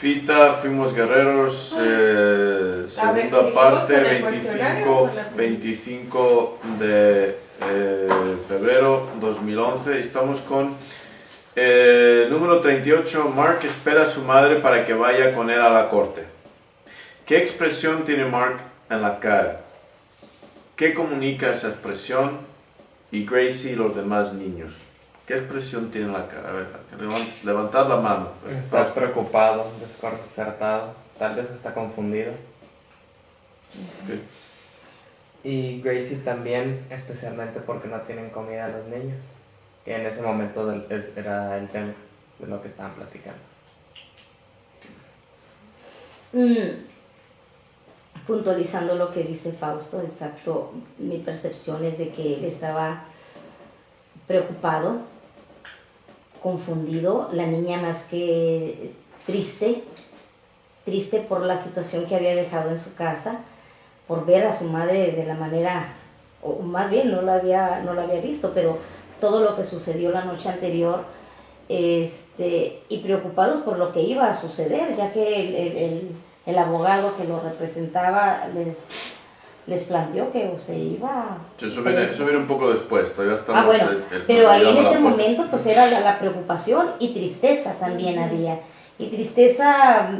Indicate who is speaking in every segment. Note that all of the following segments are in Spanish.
Speaker 1: Fita, fuimos guerreros, segunda parte, 25 de febrero 2011. Estamos con número 38. Mark espera a su madre para que vaya con él a la corte. ¿Qué expresión tiene Mark en la cara? ¿Qué comunica esa expresión? Y Gracie y los demás niños. ¿Qué expresión tiene en la cara? A ver, levantad la mano.
Speaker 2: Está preocupado, desconcertado, tal vez está confundido.
Speaker 1: Sí.
Speaker 2: Y Gracie también, especialmente porque no tienen comida los niños. Que en ese momento era el tema de lo que estaban platicando.
Speaker 3: Puntualizando lo que dice Fausto, exacto, mi percepción es de que él estaba preocupado, confundido, la niña más que triste por la situación que había dejado en su casa, por ver a su madre de la manera, o más bien no la había visto, pero todo lo que sucedió la noche anterior, y preocupados por lo que iba a suceder, ya que el abogado que lo representaba les planteó que se iba...
Speaker 1: Eso viene un poco después, todavía estamos...
Speaker 3: bueno, pero ahí en ese momento pues era la preocupación y tristeza también había. Y tristeza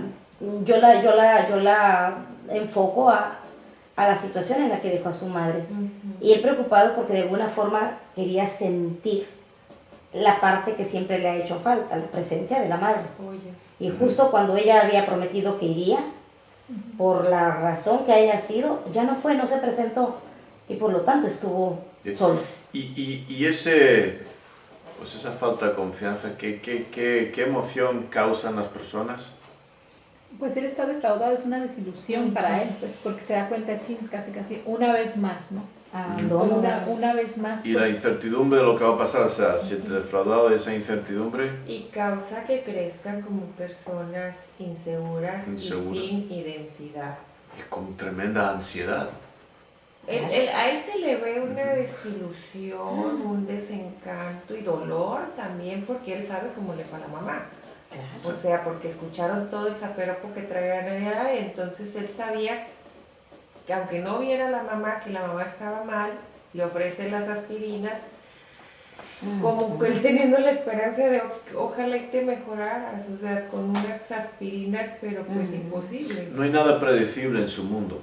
Speaker 3: yo la enfoco a la situación en la que dejó a su madre. Y él preocupado porque de alguna forma quería sentir la parte que siempre le ha hecho falta, la presencia de la madre. Y justo cuando ella había prometido que iría, por la razón que haya sido, ya no fue, no se presentó. Y por lo tanto estuvo solo.
Speaker 1: Y pues esa falta de confianza, ¿qué emoción causan las personas?
Speaker 4: Pues él está defraudado, es una desilusión para él, pues, porque se da cuenta, casi una vez más, ¿no? Una vez más.
Speaker 1: Y la incertidumbre de lo que va a pasar, o sea, siente defraudado de esa incertidumbre.
Speaker 5: Y causa que crezcan como personas inseguras y sin identidad.
Speaker 1: Y con tremenda ansiedad.
Speaker 5: A él se le ve una desilusión, un desencanto y dolor también, porque él sabe cómo le fue a la mamá. O sea, porque escucharon todo el zaperopo que traían allá, entonces él sabía que aunque no viera a la mamá, que la mamá estaba mal, le ofrece las aspirinas, como que él teniendo la esperanza de ojalá y te mejoraras, o sea, con unas aspirinas, pero pues imposible.
Speaker 1: No hay nada predecible en su mundo.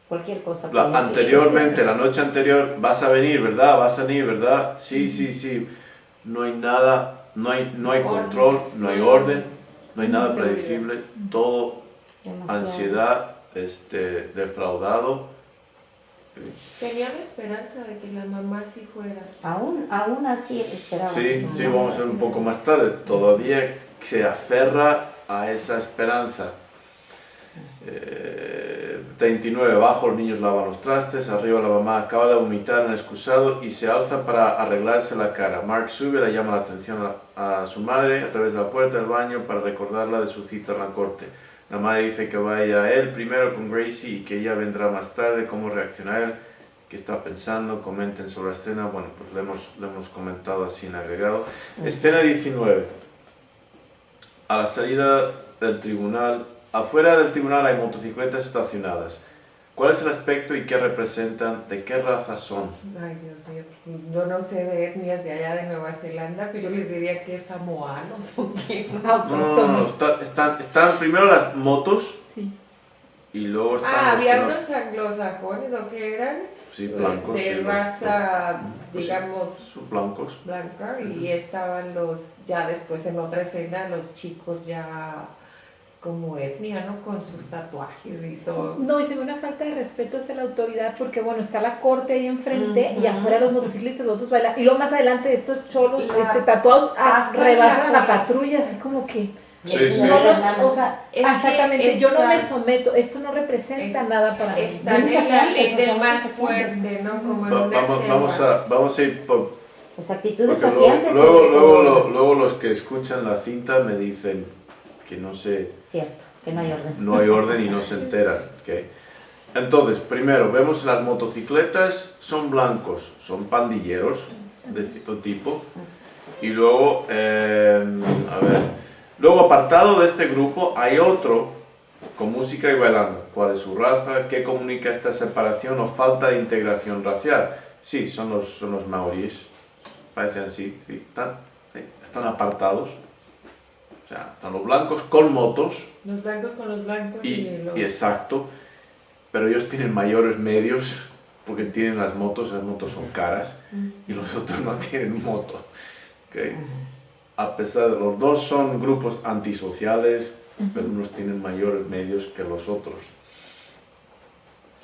Speaker 3: Cualquier cosa.
Speaker 1: Anteriormente, la noche anterior, vas a venir, ¿verdad? Vas a venir, ¿verdad? Sí. No hay nada, no hay control, no hay orden, no hay nada predecible, todo ansiedad, defraudado.
Speaker 5: Tenía la esperanza de que la mamá sí fuera.
Speaker 3: Aún así esperaba.
Speaker 1: Sí, vamos a ver un poco más tarde. Todavía se aferra a esa esperanza. 39. Abajo los niños lavan los trastes, arriba la mamá acaba de vomitar en el excusado y se alza para arreglarse la cara. Mark sube, le llama la atención a su madre a través de la puerta del baño para recordarla de su cita en la corte. La madre dice que vaya él primero con Gracie y que ella vendrá más tarde. ¿Cómo reacciona él? ¿Qué está pensando? Comenten sobre la escena. Bueno, pues le hemos comentado así en agregado. Escena 19. A la salida del tribunal. Afuera del tribunal hay motocicletas estacionadas. ¿Cuál es el aspecto y qué representan? ¿De qué raza son?
Speaker 5: Ay, Dios mío, yo no sé de etnias de allá de Nueva Zelanda, pero yo les diría que es samoanos o qué.
Speaker 1: No, están primero las motos.
Speaker 4: Sí.
Speaker 1: Y luego están
Speaker 5: había unos anglosajones o qué eran.
Speaker 1: Sí, blancos.
Speaker 5: De raza, digamos,
Speaker 1: blancos.
Speaker 5: Blanca, y estaban ya después en otra escena, los chicos ya como etnia, ¿no? Con sus tatuajes y todo.
Speaker 4: No, y se ve una falta de respeto hacia la autoridad porque, bueno, está la corte ahí enfrente y afuera los motociclistas, los otros bailan. Y luego más adelante estos cholos tatuados rebasan a la patrulla, así como que...
Speaker 1: Sí.
Speaker 4: Exactamente, yo no me someto, esto no representa nada para mí.
Speaker 5: Está en la ley del más fuerte, ¿no? Como
Speaker 1: vamos a ir por...
Speaker 3: Pues actitudes
Speaker 1: desafiantes. Luego los que escuchan la cinta me dicen que no sé...
Speaker 3: Cierto, que no hay orden.
Speaker 1: No hay orden y no se enteran. ¿Okay? Entonces, primero, vemos las motocicletas, son blancos, son pandilleros de cierto tipo. Y luego, a ver, Luego, apartado de este grupo, hay otro con música y bailando. ¿Cuál es su raza? ¿Qué comunica esta separación o falta de integración racial? Sí, son los maoríes. Parecen así, sí, están apartados. O sea, están los blancos con motos.
Speaker 5: Los blancos con los blancos
Speaker 1: Y exacto. Pero ellos tienen mayores medios porque tienen las motos son caras. Y los otros no tienen moto. ¿Okay? A pesar de los dos son grupos antisociales, pero unos tienen mayores medios que los otros.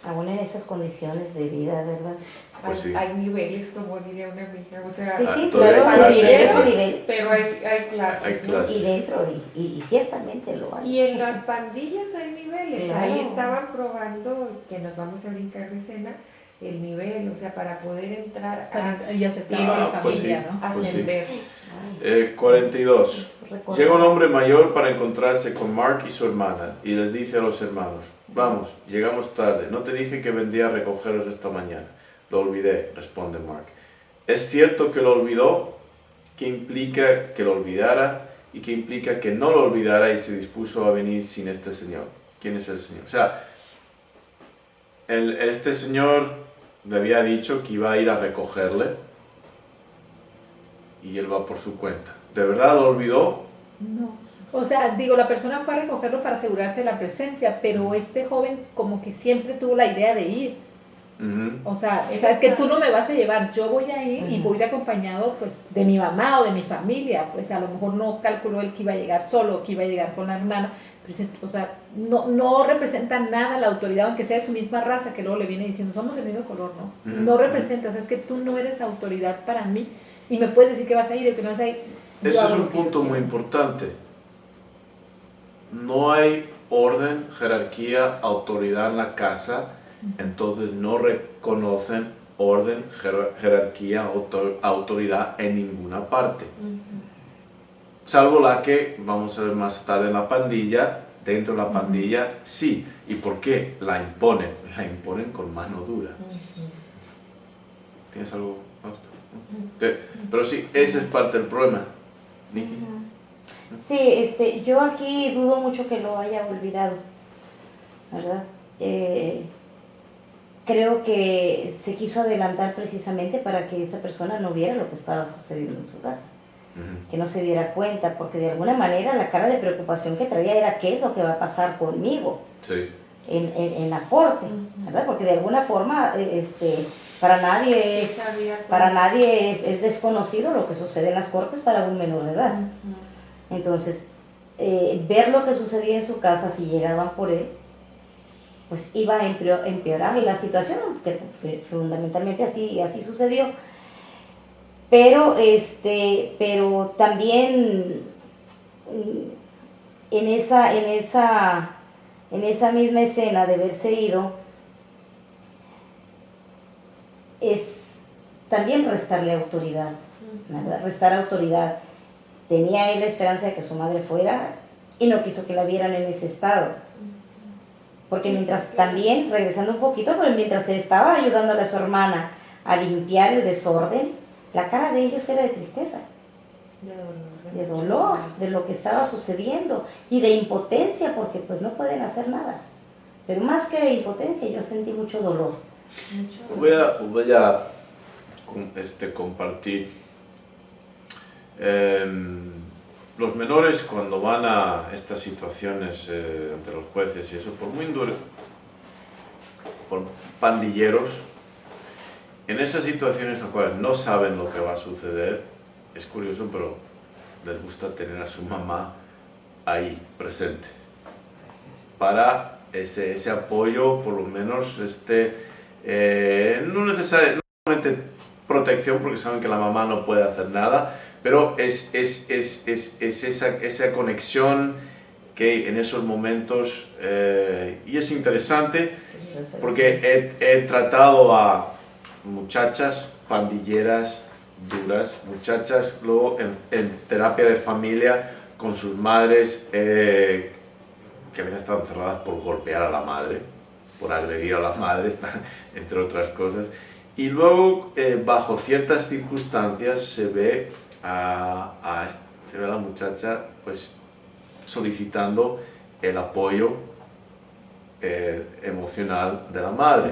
Speaker 3: Aún en esas condiciones de vida, ¿verdad?
Speaker 1: Pues sí.
Speaker 5: Hay niveles, como diría una amiga, o sea,
Speaker 3: Sí,
Speaker 1: todavía
Speaker 3: claro,
Speaker 1: hay
Speaker 3: hay
Speaker 1: clases.
Speaker 3: niveles,
Speaker 5: pero hay clases,
Speaker 1: Hay
Speaker 5: ¿no?
Speaker 1: clases.
Speaker 3: y dentro, y ciertamente lo hay.
Speaker 5: Y en las pandillas hay niveles,
Speaker 3: Claro.
Speaker 5: ahí estaban probando, que nos vamos a brincar de escena, el nivel, o sea, para poder entrar a
Speaker 4: Y aceptar
Speaker 5: Ah,
Speaker 4: a esa
Speaker 1: pues
Speaker 4: familia,
Speaker 1: sí.
Speaker 4: ¿no?
Speaker 1: Pues sí.
Speaker 5: ascender.
Speaker 1: 42.
Speaker 3: Recuerdo.
Speaker 1: Llega un hombre mayor para encontrarse con Mark y su hermana y les dice a los hermanos: vamos, llegamos tarde, no te dije que vendría a recogeros esta mañana. Lo olvidé, responde Mark. ¿Es cierto que lo olvidó? ¿Qué implica que lo olvidara? ¿Y qué implica que no lo olvidara y se dispuso a venir sin este señor? ¿Quién es el señor? O sea, este señor le había dicho que iba a ir a recogerle y él va por su cuenta. ¿De verdad lo olvidó?
Speaker 4: No. O sea, digo, la persona fue a recogerlo para asegurarse de la presencia, pero este joven como que siempre tuvo la idea de ir. O sea, es que tú no me vas a llevar, yo voy a ir y voy a ir acompañado pues de mi mamá o de mi familia, pues a lo mejor no calculó él que iba a llegar solo, que iba a llegar con la hermana, pero, o sea, no representa nada la autoridad, aunque sea de su misma raza, que luego le viene diciendo, somos del mismo color, ¿no? No representa, o sea, es que tú no eres autoridad para mí y me puedes decir que vas a ir o que no vas a ir.
Speaker 1: Eso es un punto muy importante. No hay orden, jerarquía, autoridad en la casa, entonces no reconocen orden, jerarquía, autoridad en ninguna parte. Salvo la que vamos a ver más tarde en la pandilla. Dentro de la pandilla sí. ¿Y por qué? La imponen con mano dura. ¿Tienes algo, Fausto? Pero sí, ese es parte del problema. Nikki.
Speaker 3: Sí, yo aquí dudo mucho que lo haya olvidado, ¿verdad? Creo que se quiso adelantar precisamente para que esta persona no viera lo que estaba sucediendo en su casa, que no se diera cuenta, porque de alguna manera la cara de preocupación que traía era qué es lo que va a pasar conmigo en la corte, ¿verdad? Porque de alguna forma para nadie es desconocido lo que sucede en las cortes para un menor de edad. Entonces, ver lo que sucedía en su casa si llegaban por él, pues iba a empeorar la situación, que fundamentalmente así sucedió. Pero también en esa misma escena de verse ido, es también restarle autoridad, ¿verdad? Restar autoridad. Tenía él la esperanza de que su madre fuera y no quiso que la vieran en ese estado. Porque mientras también, regresando un poquito, pero mientras se estaba ayudándole a su hermana a limpiar el desorden, la cara de ellos era de tristeza, de dolor, de lo que estaba sucediendo y de impotencia, porque pues no pueden hacer nada. Pero más que de impotencia, yo sentí mucho dolor.
Speaker 1: Voy a compartir. Los menores, cuando van a estas situaciones ante los jueces y eso, por pandilleros, en esas situaciones en las cuales no saben lo que va a suceder, es curioso, pero les gusta tener a su mamá ahí presente para ese apoyo, por lo menos no necesariamente protección, porque saben que la mamá no puede hacer nada, pero es esa conexión que en esos momentos, y es interesante porque he tratado a muchachas pandilleras duras, muchachas luego en terapia de familia con sus madres que habían estado encerradas por golpear a la madre, por agredir a la madre, entre otras cosas, y luego bajo ciertas circunstancias se ve a la muchacha pues solicitando el apoyo emocional de la madre.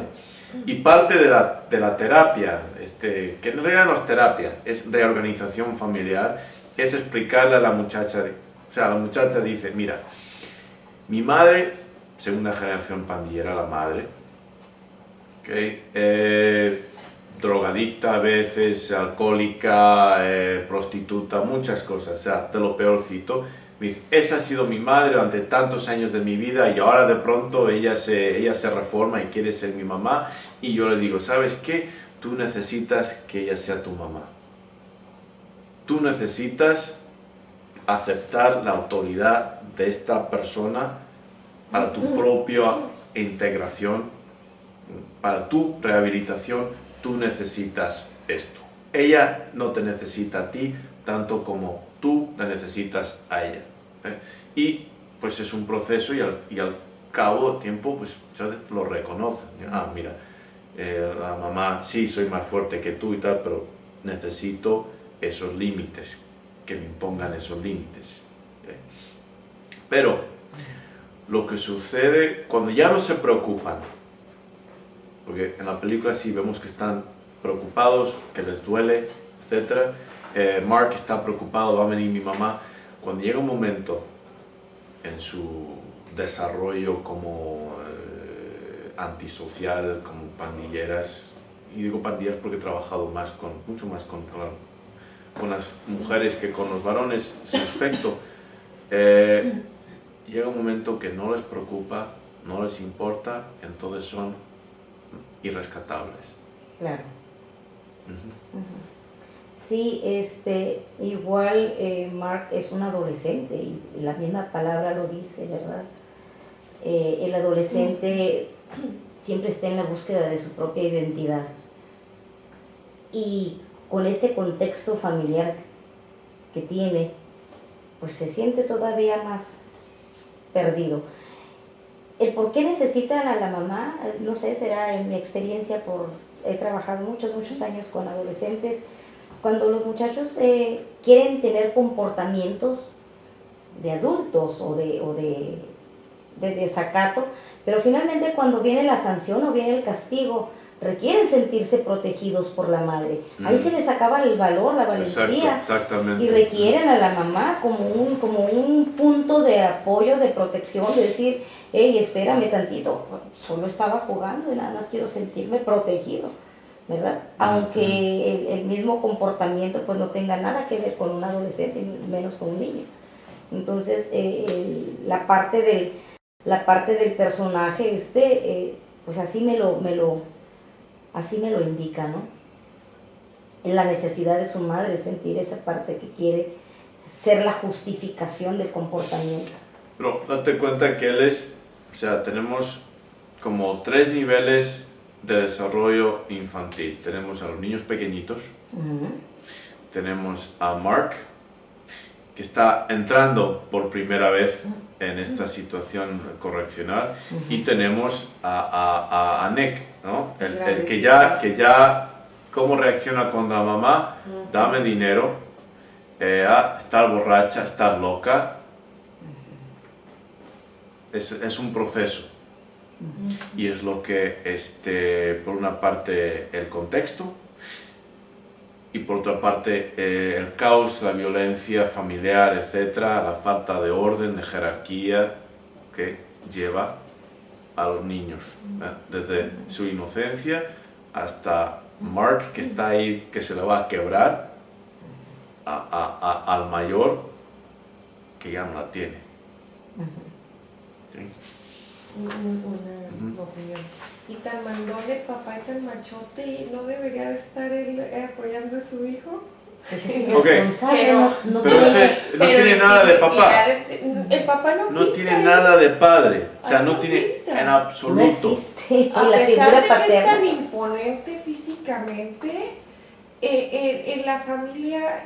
Speaker 1: Y parte de la terapia, que en realidad no es terapia, es reorganización familiar, es explicarle a la muchacha, o sea, la muchacha dice, mira, mi madre, segunda generación pandillera, la madre, drogadicta a veces, alcohólica, prostituta, muchas cosas, o sea, de lo peorcito. Me dice, esa ha sido mi madre durante tantos años de mi vida y ahora de pronto ella se reforma y quiere ser mi mamá. Y yo le digo, ¿sabes qué? Tú necesitas que ella sea tu mamá. Tú necesitas aceptar la autoridad de esta persona para tu propia integración, para tu rehabilitación. Tú necesitas esto. Ella no te necesita a ti tanto como tú la necesitas a ella. Y pues es un proceso y al cabo del tiempo pues lo reconocen. Mira, la mamá, sí, soy más fuerte que tú y tal, pero necesito esos límites, que me impongan esos límites. Pero lo que sucede cuando ya no se preocupan, porque en la película sí vemos que están preocupados, que les duele, etc. Mark está preocupado, va a venir mi mamá. Cuando llega un momento en su desarrollo como antisocial, como pandilleras, y digo pandilleras porque he trabajado mucho más con las mujeres que con los varones, ese aspecto, llega un momento que no les preocupa, no les importa, entonces son irrescatables.
Speaker 3: Claro. Sí, igual Mark es un adolescente y la misma palabra lo dice, ¿verdad? El adolescente siempre está en la búsqueda de su propia identidad y con este contexto familiar que tiene, pues se siente todavía más perdido. El por qué necesitan a la mamá, no sé, será en mi experiencia he trabajado muchos años con adolescentes. Cuando los muchachos quieren tener comportamientos de adultos o de desacato, pero finalmente cuando viene la sanción o viene el castigo, requieren sentirse protegidos por la madre. Ahí se les acaba el valor, la valentía.
Speaker 1: Exactamente.
Speaker 3: Y requieren a la mamá como un punto de apoyo, de protección, de decir, hey, espérame tantito, solo estaba jugando y nada más quiero sentirme protegido, ¿verdad? Aunque el mismo comportamiento pues no tenga nada que ver con un adolescente, menos con un niño. Entonces, la parte del personaje, pues así me lo indica, ¿no? En la necesidad de su madre, sentir esa parte que quiere ser la justificación del comportamiento.
Speaker 1: Pero date cuenta que tenemos como 3 niveles de desarrollo infantil. Tenemos a los niños pequeñitos, tenemos a Mark, que está entrando por primera vez en esta situación correccional, y tenemos a Nick, ¿no? El que ya cómo reacciona contra la mamá, dame dinero, estar borracha, estar loca, es un proceso. Y es lo que, por una parte, el contexto, y por otra parte el caos, la violencia familiar, etcétera, la falta de orden, de jerarquía que lleva a los niños, desde su inocencia hasta Mark, que está ahí, que se le va a quebrar, al mayor, que ya no la tiene. ¿Sí?
Speaker 5: Una opinión. Y tan mandón el papá y tan machote, y no debería de estar él apoyando a su hijo.
Speaker 1: No tiene nada de papá.
Speaker 5: El papá
Speaker 1: no tiene nada de padre, o sea, no tiene en absoluto.
Speaker 3: No existe
Speaker 5: a
Speaker 3: la
Speaker 5: pesar
Speaker 3: figura
Speaker 5: de
Speaker 3: paterna.
Speaker 5: que es tan imponente físicamente, en la familia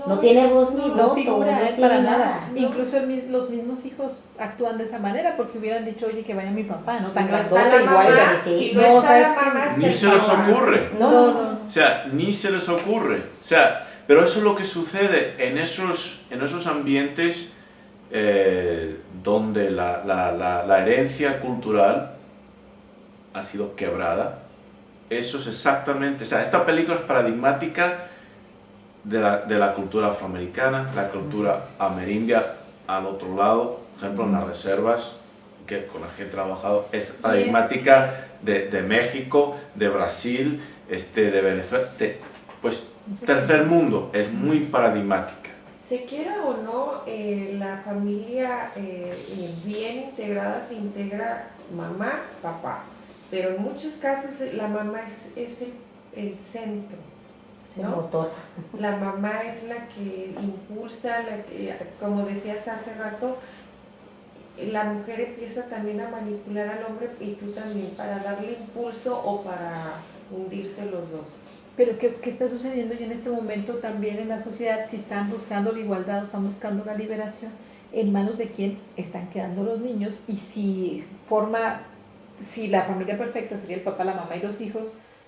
Speaker 3: no tiene voz ni voto,
Speaker 4: figura
Speaker 3: no tiene
Speaker 4: para nada.
Speaker 3: ¿no?
Speaker 4: Incluso los mismos hijos actúan de esa manera porque hubieran dicho, oye, que vaya mi papá, ¿no?
Speaker 5: Si
Speaker 4: Tan
Speaker 5: no está
Speaker 4: grandote
Speaker 5: la
Speaker 4: igual.
Speaker 5: mamá,
Speaker 3: sí.
Speaker 5: si no
Speaker 4: No,
Speaker 5: está
Speaker 4: ¿sabes
Speaker 5: la
Speaker 4: qué?
Speaker 5: mamá, está
Speaker 1: Ni
Speaker 5: el
Speaker 1: se les
Speaker 5: papá.
Speaker 1: ocurre.
Speaker 4: No.
Speaker 1: O sea, ni se les ocurre. O sea, Pero eso es lo que sucede en esos ambientes donde la herencia cultural ha sido quebrada. Eso es exactamente, o sea, esta película es paradigmática de la cultura afroamericana, la cultura amerindia al otro lado, por ejemplo en las reservas con las que he trabajado, es paradigmática de México, de Brasil, de Venezuela, pues tercer mundo, es muy paradigmática.
Speaker 5: Se quiera o no, la familia bien integrada se integra mamá, papá, pero en muchos casos la mamá es el centro,
Speaker 3: El
Speaker 5: ¿no?
Speaker 3: motor.
Speaker 5: La mamá es la que impulsa, como decías hace rato, la mujer empieza también a manipular al hombre y tú también, para darle impulso o para hundirse los dos.
Speaker 4: Pero ¿qué está sucediendo ya en este momento también en la sociedad? Si están buscando la igualdad o están buscando la liberación, ¿en manos de quién están quedando los niños? Y si la familia perfecta sería el papá, la mamá y los hijos,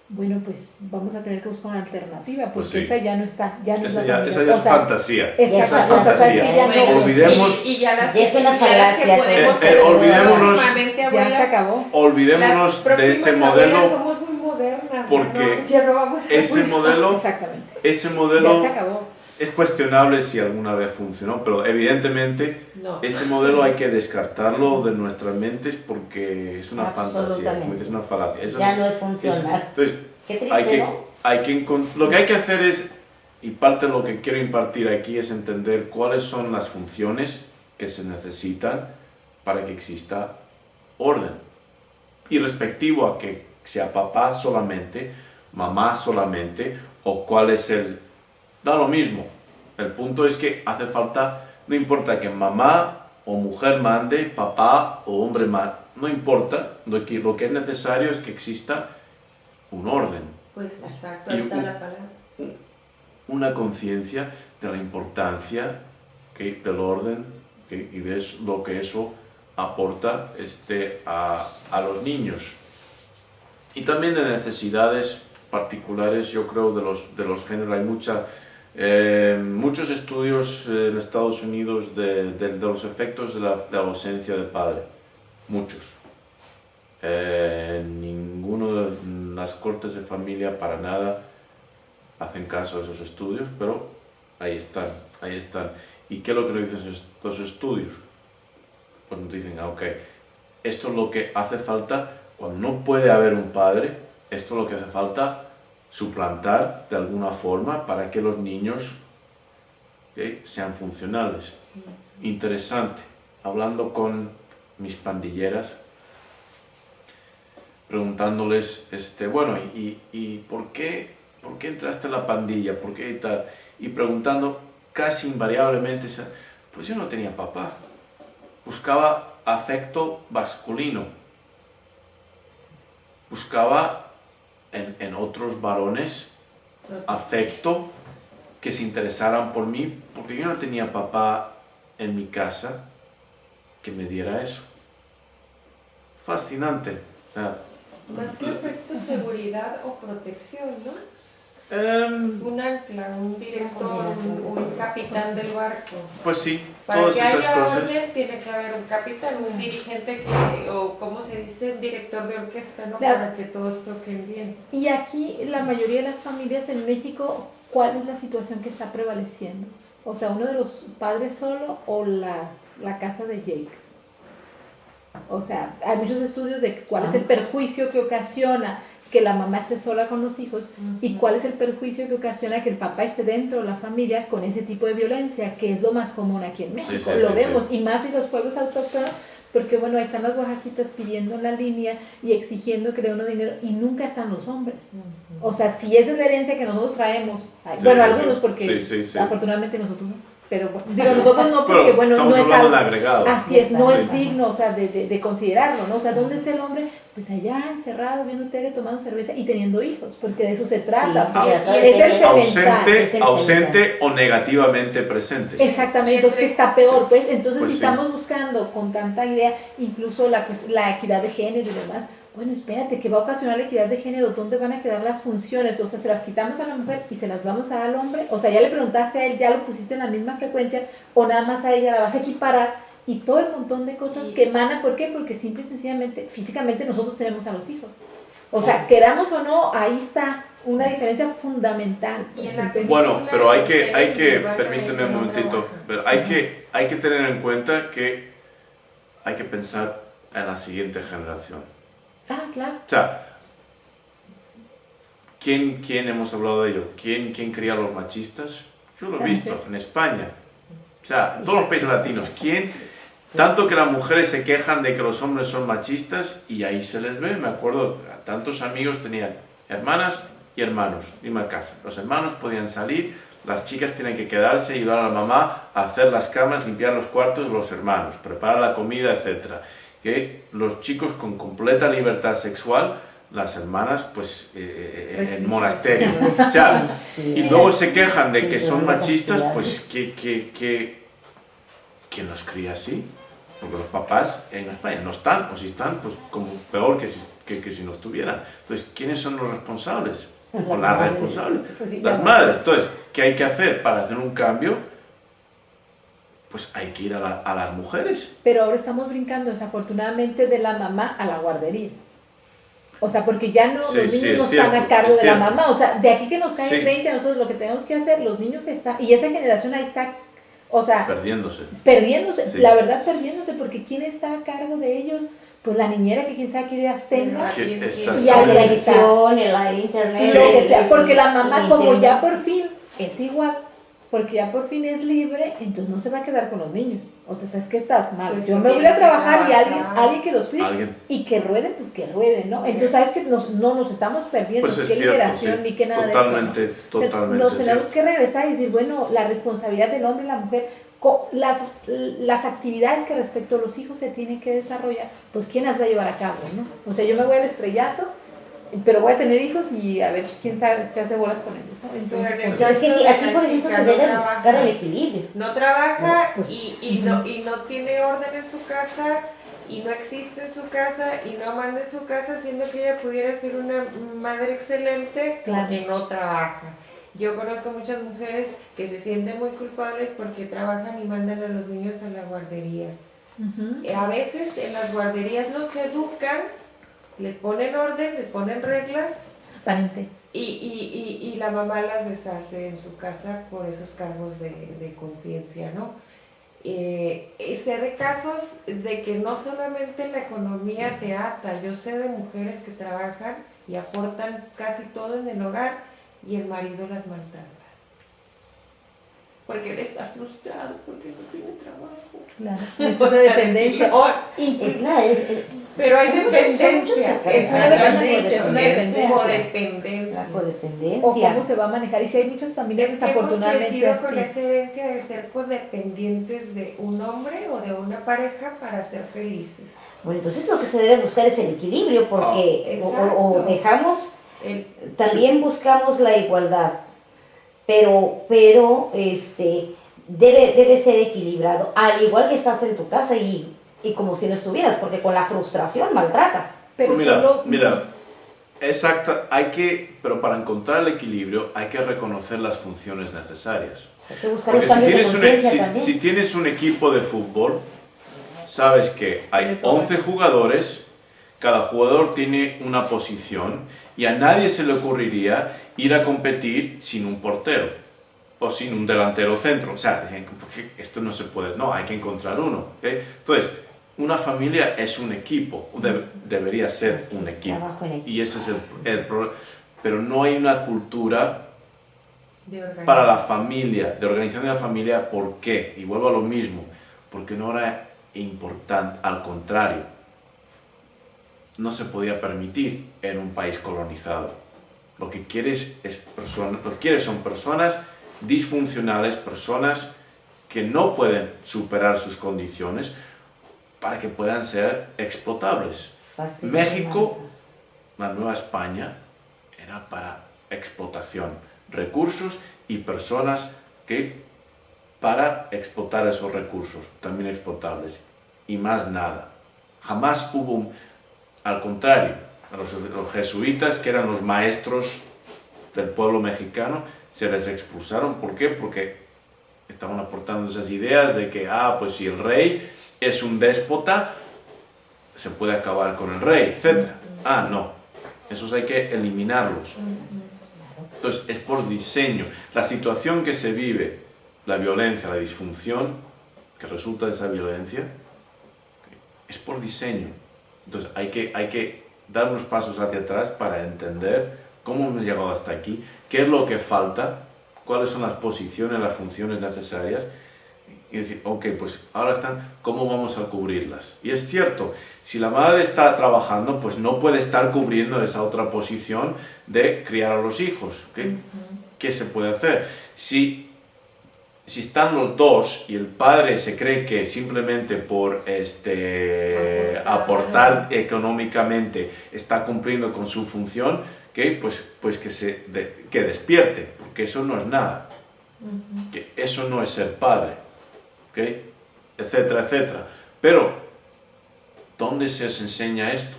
Speaker 4: bueno, pues vamos a tener que buscar una alternativa, porque
Speaker 1: Pues sí.
Speaker 4: esa ya no está, ya no
Speaker 1: Esa
Speaker 4: es
Speaker 1: ya
Speaker 4: la
Speaker 1: es
Speaker 4: familia.
Speaker 1: fantasía.
Speaker 3: Esa es fantasía.
Speaker 1: Olvidemos,
Speaker 5: y ya las
Speaker 3: Y es una
Speaker 5: que
Speaker 3: falacia.
Speaker 5: podemos ser
Speaker 1: olvidémonos-
Speaker 5: próximamente
Speaker 4: Ya
Speaker 5: abuelas,
Speaker 4: se acabó.
Speaker 1: olvidémonos
Speaker 5: las
Speaker 1: de ese
Speaker 5: próximas abuelas
Speaker 1: modelo,
Speaker 5: somos muy modernas,
Speaker 1: porque
Speaker 5: ¿no? Ya no vamos a
Speaker 1: ese modelo,
Speaker 4: Exactamente.
Speaker 1: ese
Speaker 4: Ya
Speaker 1: modelo
Speaker 4: se acabó.
Speaker 1: es cuestionable si alguna vez funcionó, pero evidentemente
Speaker 5: No.
Speaker 1: ese modelo hay que descartarlo de nuestras mentes porque es una fantasía,
Speaker 3: Absolutamente.
Speaker 1: como dices, una falacia. Eso
Speaker 3: Ya
Speaker 1: no-
Speaker 3: no es funcional.
Speaker 1: Entonces,
Speaker 3: Qué triste,
Speaker 1: hay que,
Speaker 3: ¿no?
Speaker 1: lo que hay que hacer es, y parte de lo que quiero impartir aquí es entender cuáles son las funciones que se necesitan para que exista orden. Y respectivo a que sea papá solamente, mamá solamente, o cuál es da lo mismo. El punto es que hace falta, no importa que mamá o mujer mande, papá o hombre mande, no importa, lo que es necesario es que exista un orden,
Speaker 5: Pues exacto,
Speaker 1: Y
Speaker 5: ahí está
Speaker 1: un-
Speaker 5: la palabra.
Speaker 1: una conciencia de la importancia del orden y de lo que eso aporta a los niños. Y también de necesidades particulares, yo creo, de los géneros. Hay muchos estudios en Estados Unidos de los efectos de la ausencia de padre. Muchos. Ninguno de las cortes de familia para nada hacen caso a esos estudios, pero ahí están, ahí están. ¿Y qué es lo que nos dicen los estudios? Pues nos dicen, ok, esto es lo que hace falta cuando no puede haber un padre, esto es lo que hace falta suplantar de alguna forma para que los niños sean funcionales. Interesante, hablando con mis pandilleras, preguntándoles, bueno, ¿y por qué entraste a la pandilla? ¿Por qué tal? Y preguntando casi invariablemente, pues yo no tenía papá, buscaba afecto masculino, buscaba en otros varones afecto, que se interesaran por mí, porque yo no tenía papá en mi casa que me diera eso. Fascinante. O sea,
Speaker 5: Más que afecto, seguridad o protección, ¿no? Un ancla, un director, un capitán del barco.
Speaker 1: pues sí,
Speaker 5: Para
Speaker 1: todas
Speaker 5: que
Speaker 1: esas
Speaker 5: haya
Speaker 1: cosas.
Speaker 5: orden tiene que haber un capitán, un dirigente o ¿cómo se dice? Director de orquesta, ¿no?
Speaker 4: Claro.
Speaker 5: Para que todos toquen bien.
Speaker 4: Y aquí la mayoría de las familias en México, ¿cuál es la situación que está prevaleciendo? O sea, uno de los padres solo o la casa de Jake. O sea, hay muchos estudios de cuál es el perjuicio que ocasiona que la mamá esté sola con los hijos y cuál es el perjuicio que ocasiona que el papá esté dentro de la familia con ese tipo de violencia, que es lo más común aquí en México.
Speaker 1: Sí,
Speaker 4: Lo
Speaker 1: sí,
Speaker 4: vemos,
Speaker 1: sí.
Speaker 4: y más en los pueblos autóctonos, porque bueno, ahí están las oaxaquitas pidiendo en la línea y exigiendo que le den uno dinero y nunca están los hombres. O sea, si esa es la herencia que nosotros traemos, bueno,
Speaker 1: sí,
Speaker 4: algunos
Speaker 1: sí.
Speaker 4: porque
Speaker 1: Sí.
Speaker 4: afortunadamente nosotros no. Pero digo, nosotros no, porque
Speaker 1: Pero
Speaker 4: bueno,
Speaker 1: estamos
Speaker 4: no es
Speaker 1: hablando
Speaker 4: algo,
Speaker 1: del agregado.
Speaker 4: así es, no
Speaker 3: Sí.
Speaker 4: es digno, o sea, de considerarlo, ¿no? O sea, ¿dónde está el hombre pues allá encerrado, viendo tele, tomando cerveza y teniendo hijos, porque de eso se trata.
Speaker 3: Sí,
Speaker 4: ¿sí?
Speaker 3: sí,
Speaker 4: Es el cemental.
Speaker 1: Ausente o negativamente presente.
Speaker 4: Exactamente, entonces que está peor, pues. Entonces,
Speaker 1: Pues
Speaker 4: si
Speaker 1: sí.
Speaker 4: estamos buscando con tanta idea, incluso la equidad de género y demás, bueno, espérate, ¿qué va a ocasionar la equidad de género? ¿Dónde van a quedar las funciones? O sea, ¿se las quitamos a la mujer y se las vamos a dar al hombre? O sea, ya le preguntaste a él, ya lo pusiste en la misma frecuencia, o nada más a ella la vas a equiparar, y todo el montón de cosas que emanan. ¿Por qué? Porque simple y sencillamente, físicamente nosotros tenemos a los hijos. O sea, queramos o no, ahí está una diferencia fundamental.
Speaker 1: Bueno, pero hay que, permíteme un momentito, pero hay que tener en cuenta que hay que pensar en la siguiente generación.
Speaker 4: Ah, claro.
Speaker 1: O sea, ¿quién hemos hablado de ello? ¿Quién cría a los machistas? Yo lo he visto en España. O sea, en todos los países latinos. Tanto que las mujeres se quejan de que los hombres son machistas y ahí se les ve. Me acuerdo, tantos amigos tenían hermanas y hermanos, misma casa. Los hermanos podían salir, las chicas tienen que quedarse y ayudar a la mamá a hacer las camas, limpiar los cuartos de los hermanos, preparar la comida, etc. Que los chicos con completa libertad sexual, las hermanas pues en el monasterio. O sea, y luego se quejan de que son machistas, pues ¿quién los cría así? Porque los papás en España no están, o si están, pues como peor que si no estuvieran. Entonces, ¿quiénes son los responsables? O las responsables. Las madres. Entonces, ¿qué hay que hacer para hacer un cambio? Pues hay que ir a las mujeres.
Speaker 4: Pero ahora estamos brincando desafortunadamente de la mamá a la guardería. O sea, porque ya no, los niños no están a cargo de la mamá. O sea, de aquí que nos caen 20, nosotros lo que tenemos que hacer, los niños están, y esa generación ahí está, o sea,
Speaker 1: perdiéndose,
Speaker 4: sí. La verdad perdiéndose, porque ¿quién está a cargo de ellos? Pues la niñera, que quién sabe qué ideas tenga, y
Speaker 3: la televisión, el internet,
Speaker 4: lo que sea, porque la mamá, como ya por fin es igual, porque ya por fin es libre, entonces no se va a quedar con los niños. O sea, es que estás mal. Pues yo me voy a trabajar y alguien que los cuide y que ruede, pues que ruede, ¿no? Entonces, ¿sabes que no nos estamos perdiendo?
Speaker 1: Pues
Speaker 4: qué liberación ni qué nada
Speaker 1: totalmente,
Speaker 4: de eso, ¿no?
Speaker 1: Totalmente.
Speaker 4: Nos tenemos que regresar y decir, bueno, la responsabilidad del hombre y la mujer, las actividades que respecto a los hijos se tienen que desarrollar, pues ¿quién las va a llevar a cabo, no? O sea, yo me voy al estrellato, pero voy a tener hijos y a ver quién sabe, se hace bolas con ellos, ¿no?
Speaker 3: Entonces, aquí por ejemplo se debe buscar el equilibrio.
Speaker 5: No trabaja
Speaker 3: pues,
Speaker 5: y no tiene orden en su casa y no existe en su casa y no manda en su casa, siendo que ella pudiera ser una madre excelente, que no trabaja. Yo conozco muchas mujeres que se sienten muy culpables porque trabajan y mandan a los niños a la guardería. A veces en las guarderías los educan, les ponen orden, les ponen reglas, y la mamá las deshace en su casa por esos cargos de conciencia, ¿no? Sé de casos de que no solamente la economía te ata, yo sé de mujeres que trabajan y aportan casi todo en el hogar y el marido las maltrata. Porque él está frustrado, porque no tiene trabajo.
Speaker 4: Claro, es una dependencia.
Speaker 5: Pero hay dependencia.
Speaker 4: Es una dependencia.
Speaker 5: Codependencia.
Speaker 4: O cómo se va a manejar. Y si hay muchas familias desafortunadamente
Speaker 5: hemos crecido con esa herencia de ser codependientes de un hombre o de una pareja para ser felices.
Speaker 3: Bueno, entonces lo que se debe buscar es el equilibrio, porque o dejamos, también buscamos la igualdad, pero debe ser equilibrado, al igual que estás en tu casa y como si no estuvieras, porque con la frustración maltratas.
Speaker 1: Pero mira, exacto, pero para encontrar el equilibrio hay que reconocer las funciones necesarias.
Speaker 3: Hay que buscar los cambios de conciencia también.
Speaker 1: Si tienes un equipo de fútbol, sabes que hay 11 jugadores, cada jugador tiene una posición y a nadie se le ocurriría ir a competir sin un portero o sin un delantero centro. O sea, esto no se puede, no, hay que encontrar uno. ¿Okay? Entonces, una familia es un equipo, debería ser un equipo. Y ese es el problema. Pero no hay una cultura para la familia, de organización de la familia. ¿Por qué? Y vuelvo a lo mismo, porque no era importante, al contrario, no se podía permitir en un país colonizado. Lo que quieres son personas disfuncionales, personas que no pueden superar sus condiciones para que puedan ser explotables. México, la Nueva España, era para explotación, recursos y personas que para explotar esos recursos, también explotables, y más nada. Jamás hubo, al contrario, los jesuitas, que eran los maestros del pueblo mexicano, se les expulsaron. ¿Por qué? Porque estaban aportando esas ideas de que, pues si el rey es un déspota, se puede acabar con el rey, etc. No, esos hay que eliminarlos. Entonces, es por diseño. La situación que se vive, la violencia, la disfunción que resulta de esa violencia, es por diseño. Entonces, hay que dar unos pasos hacia atrás para entender cómo hemos llegado hasta aquí, qué es lo que falta, cuáles son las posiciones, las funciones necesarias, y decir, ok, pues ahora están, ¿cómo vamos a cubrirlas? Y es cierto, si la madre está trabajando, pues no puede estar cubriendo esa otra posición de criar a los hijos. ¿Okay? ¿Qué se puede hacer? Si están los dos y el padre se cree que simplemente por aportar económicamente está cumpliendo con su función, ¿okay? pues que despierte, porque eso no es nada. Que eso no es ser padre. ¿Okay? Etcétera, etcétera. Pero, ¿dónde se os enseña esto?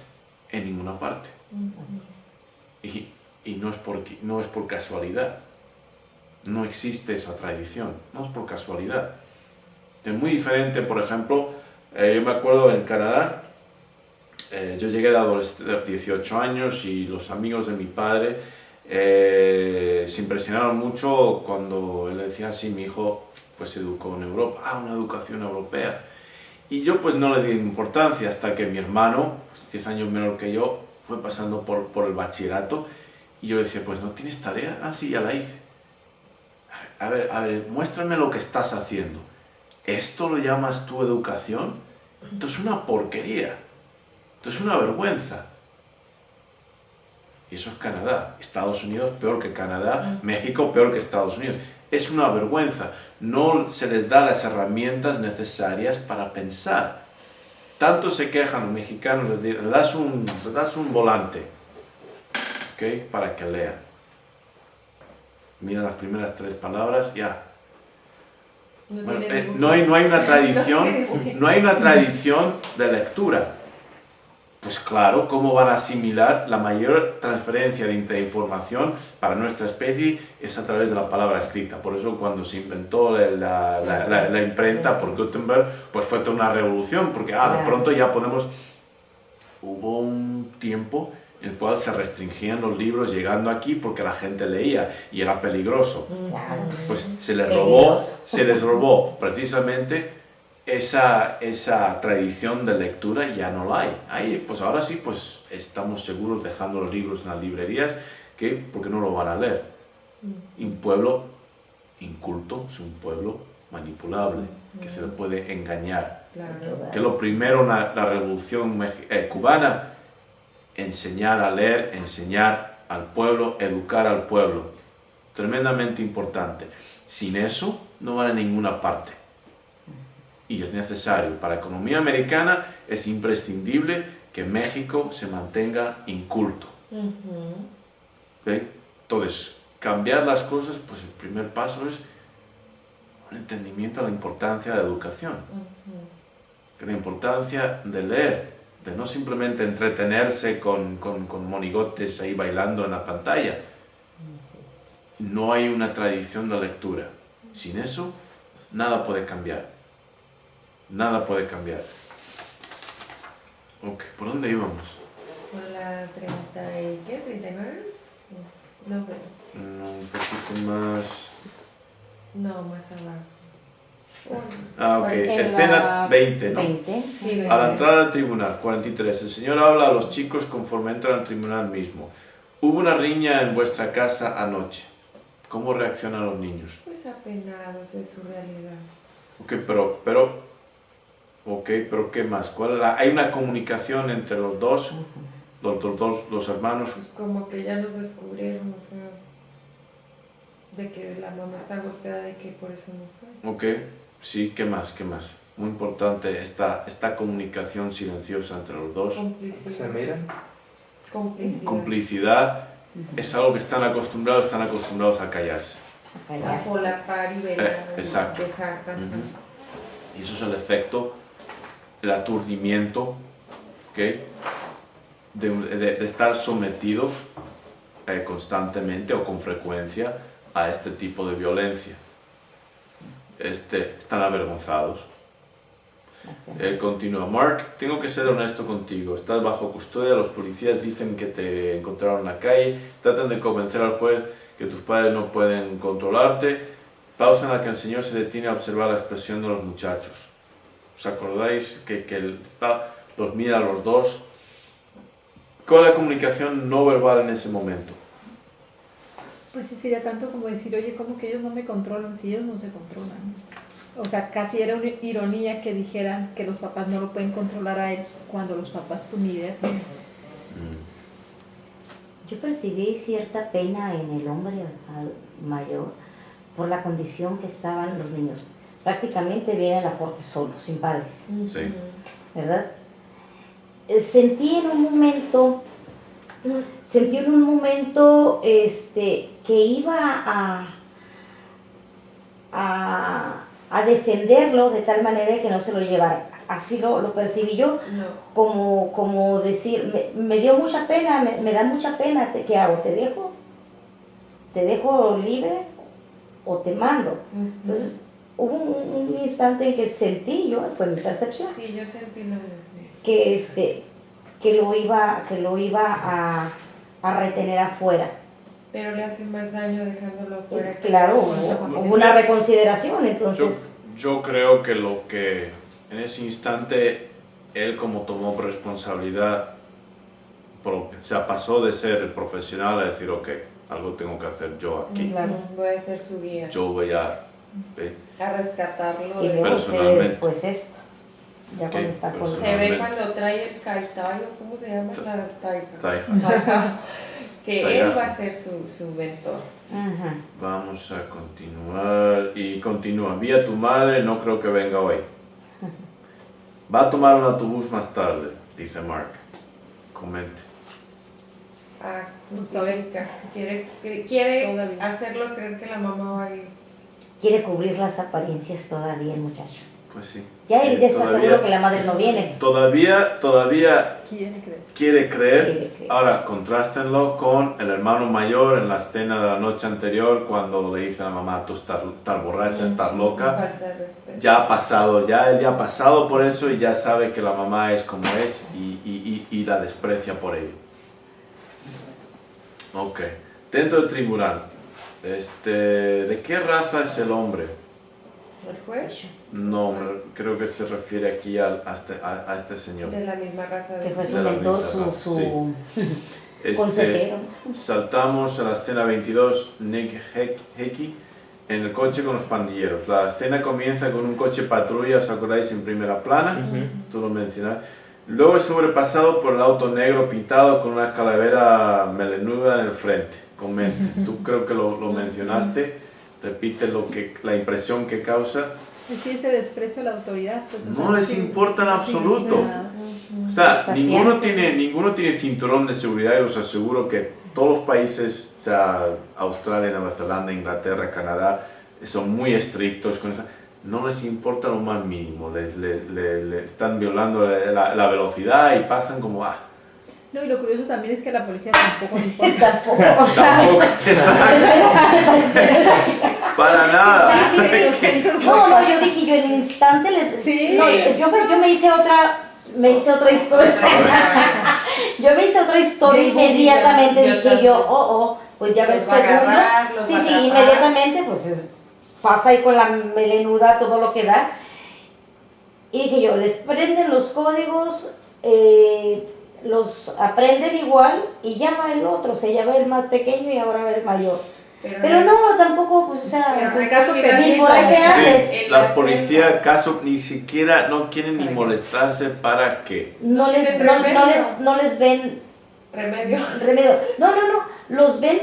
Speaker 1: En ninguna parte. Y no es por casualidad. No existe esa tradición, no es por casualidad. Es muy diferente, por ejemplo, yo me acuerdo en Canadá, yo llegué de 18 años y los amigos de mi padre se impresionaron mucho cuando él decía, sí, mi hijo pues se educó en Europa, una educación europea. Y yo pues no le di importancia hasta que mi hermano, 10 años menor que yo, fue pasando por el bachillerato y yo decía, pues ¿no tienes tarea? Sí, ya la hice. A ver, muéstrame lo que estás haciendo. ¿Esto lo llamas tu educación? Esto es una porquería. Esto es una vergüenza. Y eso es Canadá. Estados Unidos peor que Canadá. México peor que Estados Unidos. Es una vergüenza. No se les da las herramientas necesarias para pensar. Tanto se quejan los mexicanos, le das un volante, ¿okay? Para que lean. Mira las primeras 3 palabras, ya. No hay una tradición de lectura. Pues claro, ¿cómo van a asimilar? La mayor transferencia de información para nuestra especie es a través de la palabra escrita. Por eso cuando se inventó la imprenta por Gutenberg, pues fue toda una revolución, porque de pronto ya podemos... Hubo un tiempo en el cual se restringían los libros llegando aquí porque la gente leía y era peligroso. Pues se les robó precisamente esa tradición de lectura, ya no la hay. Pues ahora sí, pues estamos seguros dejando los libros en las librerías, porque no lo van a leer. Y un pueblo inculto es un pueblo manipulable, que se le puede engañar. Que lo primero, la revolución cubana, enseñar a leer, enseñar al pueblo, educar al pueblo. Tremendamente importante. Sin eso no van a ninguna parte. Y es necesario. Para la economía americana es imprescindible que México se mantenga inculto. ¿Okay? Entonces, cambiar las cosas, pues el primer paso es un entendimiento de la importancia de la educación. Que la importancia de leer, de no simplemente entretenerse con monigotes ahí bailando en la pantalla. No hay una tradición de lectura. Sin eso, nada puede cambiar. Nada puede cambiar. Ok, ¿por dónde íbamos?
Speaker 5: Por la 39. No, pero...
Speaker 1: un poquito más...
Speaker 5: No, más
Speaker 1: Ok,
Speaker 5: abajo.
Speaker 1: escena 20, ¿no?
Speaker 3: 20.
Speaker 5: Sí,
Speaker 1: A la entrada del tribunal, 43. El Señor habla a los chicos conforme entran al tribunal mismo. Hubo una riña en vuestra casa anoche. ¿Cómo reaccionan los niños?
Speaker 5: Pues apenados de su realidad.
Speaker 1: Ok, pero ¿qué más? ¿Hay una comunicación entre los dos? Los hermanos.
Speaker 5: Pues como que ya nos descubrieron, o sea, de que la mamá está golpeada y que por eso no fue.
Speaker 1: Ok, sí, ¿qué más? muy importante esta comunicación silenciosa entre los dos.
Speaker 2: Se miran.
Speaker 1: Complicidad es algo que están acostumbrados a callarse.
Speaker 5: A solapar y ver.
Speaker 1: Exacto. Y eso es el efecto, el aturdimiento, ¿okay? de estar sometido constantemente o con frecuencia a este tipo de violencia. Están avergonzados. Continúa. Mark, tengo que ser honesto contigo. Estás bajo custodia, los policías dicen que te encontraron en la calle, tratan de convencer al juez que tus padres no pueden controlarte. Pausa en la que el señor se detiene a observar la expresión de los muchachos. ¿Os acordáis que los mira a los dos? ¿Cuál es la comunicación no verbal en ese momento?
Speaker 4: Pues sí, sería tanto como decir, oye, ¿cómo que ellos no me controlan si ellos no se controlan? O sea, casi era una ironía que dijeran que los papás no lo pueden controlar a él cuando los papás pues ni idea tienen.
Speaker 3: Yo percibí cierta pena en el hombre mayor por la condición que estaban los niños. Prácticamente vienen a la corte solos, sin padres.
Speaker 1: Sí.
Speaker 3: ¿Verdad? Sentí en un momento que iba a defenderlo de tal manera que no se lo llevara. Así lo percibí yo, como decir, me dio mucha pena, me da mucha pena, ¿qué hago? ¿Te dejo libre o te mando? Entonces hubo un instante en que sentí yo, fue mi percepción.
Speaker 5: Sí, yo sentí lo mismo.
Speaker 3: Que lo iba a retener afuera.
Speaker 5: Pero le hace más daño dejándolo afuera.
Speaker 3: Claro, hubo una reconsideración, entonces.
Speaker 1: Yo creo que lo que en ese instante él como tomó responsabilidad propia, o sea, pasó de ser el profesional a decir, ok, algo tengo que hacer yo aquí.
Speaker 3: Claro.
Speaker 5: Voy a ser su guía.
Speaker 1: Yo voy a
Speaker 5: rescatarlo.
Speaker 3: Y luego se ve después esto. Ya cuando está con
Speaker 5: Se ve cuando trae el caitayo, ¿cómo se llama? La taifa. Que él va a ser su mentor.
Speaker 1: Vamos a continuar. Y continúa. Vi a tu madre, no creo que venga hoy. Va a tomar un autobús más tarde, dice Mark. Comente.
Speaker 5: Justifica. Quiere hacerlo creer que la mamá va a ir.
Speaker 3: Quiere cubrir las apariencias todavía el muchacho.
Speaker 1: Pues sí.
Speaker 3: Ya él ya está seguro que la madre no viene.
Speaker 1: Todavía quiere creer.
Speaker 3: Quiere creer.
Speaker 1: Ahora, contrástenlo con el hermano mayor en la escena de la noche anterior cuando le dice a la mamá, tú estás borracha, estás loca.
Speaker 5: Falta de respeto.
Speaker 1: Ya ha pasado, él ya ha pasado por eso y ya sabe que la mamá es como es y la desprecia por ello. Ok. Dentro del tribunal, ¿de qué raza es el hombre?
Speaker 5: ¿El juez?
Speaker 1: No, creo que se refiere aquí a este señor.
Speaker 5: De la misma raza
Speaker 3: Que
Speaker 5: de
Speaker 3: fue su mentor, su consejero.
Speaker 1: Saltamos a la escena 22, Nick Hickey en el coche con los pandilleros. La escena comienza con un coche patrulla, ¿os acordáis? En primera plana, tú lo mencionaste. Luego es sobrepasado por el auto negro pintado con una calavera melenuda en el frente. Comente, tú creo que lo mencionaste, repite la impresión que causa.
Speaker 4: Sí, ese desprecio a la autoridad. Pues,
Speaker 1: no les importa en absoluto. O sea, ninguno tiene cinturón de seguridad y os aseguro que todos los países, o sea, Australia, Nueva Zelanda, Inglaterra, Canadá, son muy estrictos con eso. No les importa lo más mínimo, le están violando la velocidad y pasan como
Speaker 4: No, y lo curioso también es que a la policía tampoco le importa.
Speaker 1: Tampoco, para nada.
Speaker 3: Sí. No, yo dije, yo en el instante yo me hice otra historia. Yo me hice otra historia inmediatamente, dije yo, pues ya ves segundo. Sí, inmediatamente, pues pasa ahí con la melenuda todo lo que da. Y dije yo, les prenden los códigos, los aprenden igual y ya va el otro, o sea, ya va el más pequeño y ahora va el mayor. Pero no, tampoco, pues, o sea,
Speaker 5: en caso
Speaker 3: ni por ahí que andes.
Speaker 1: La policía, ni siquiera no quieren ni molestarse para que
Speaker 3: no les ven
Speaker 5: remedio.
Speaker 3: No, los ven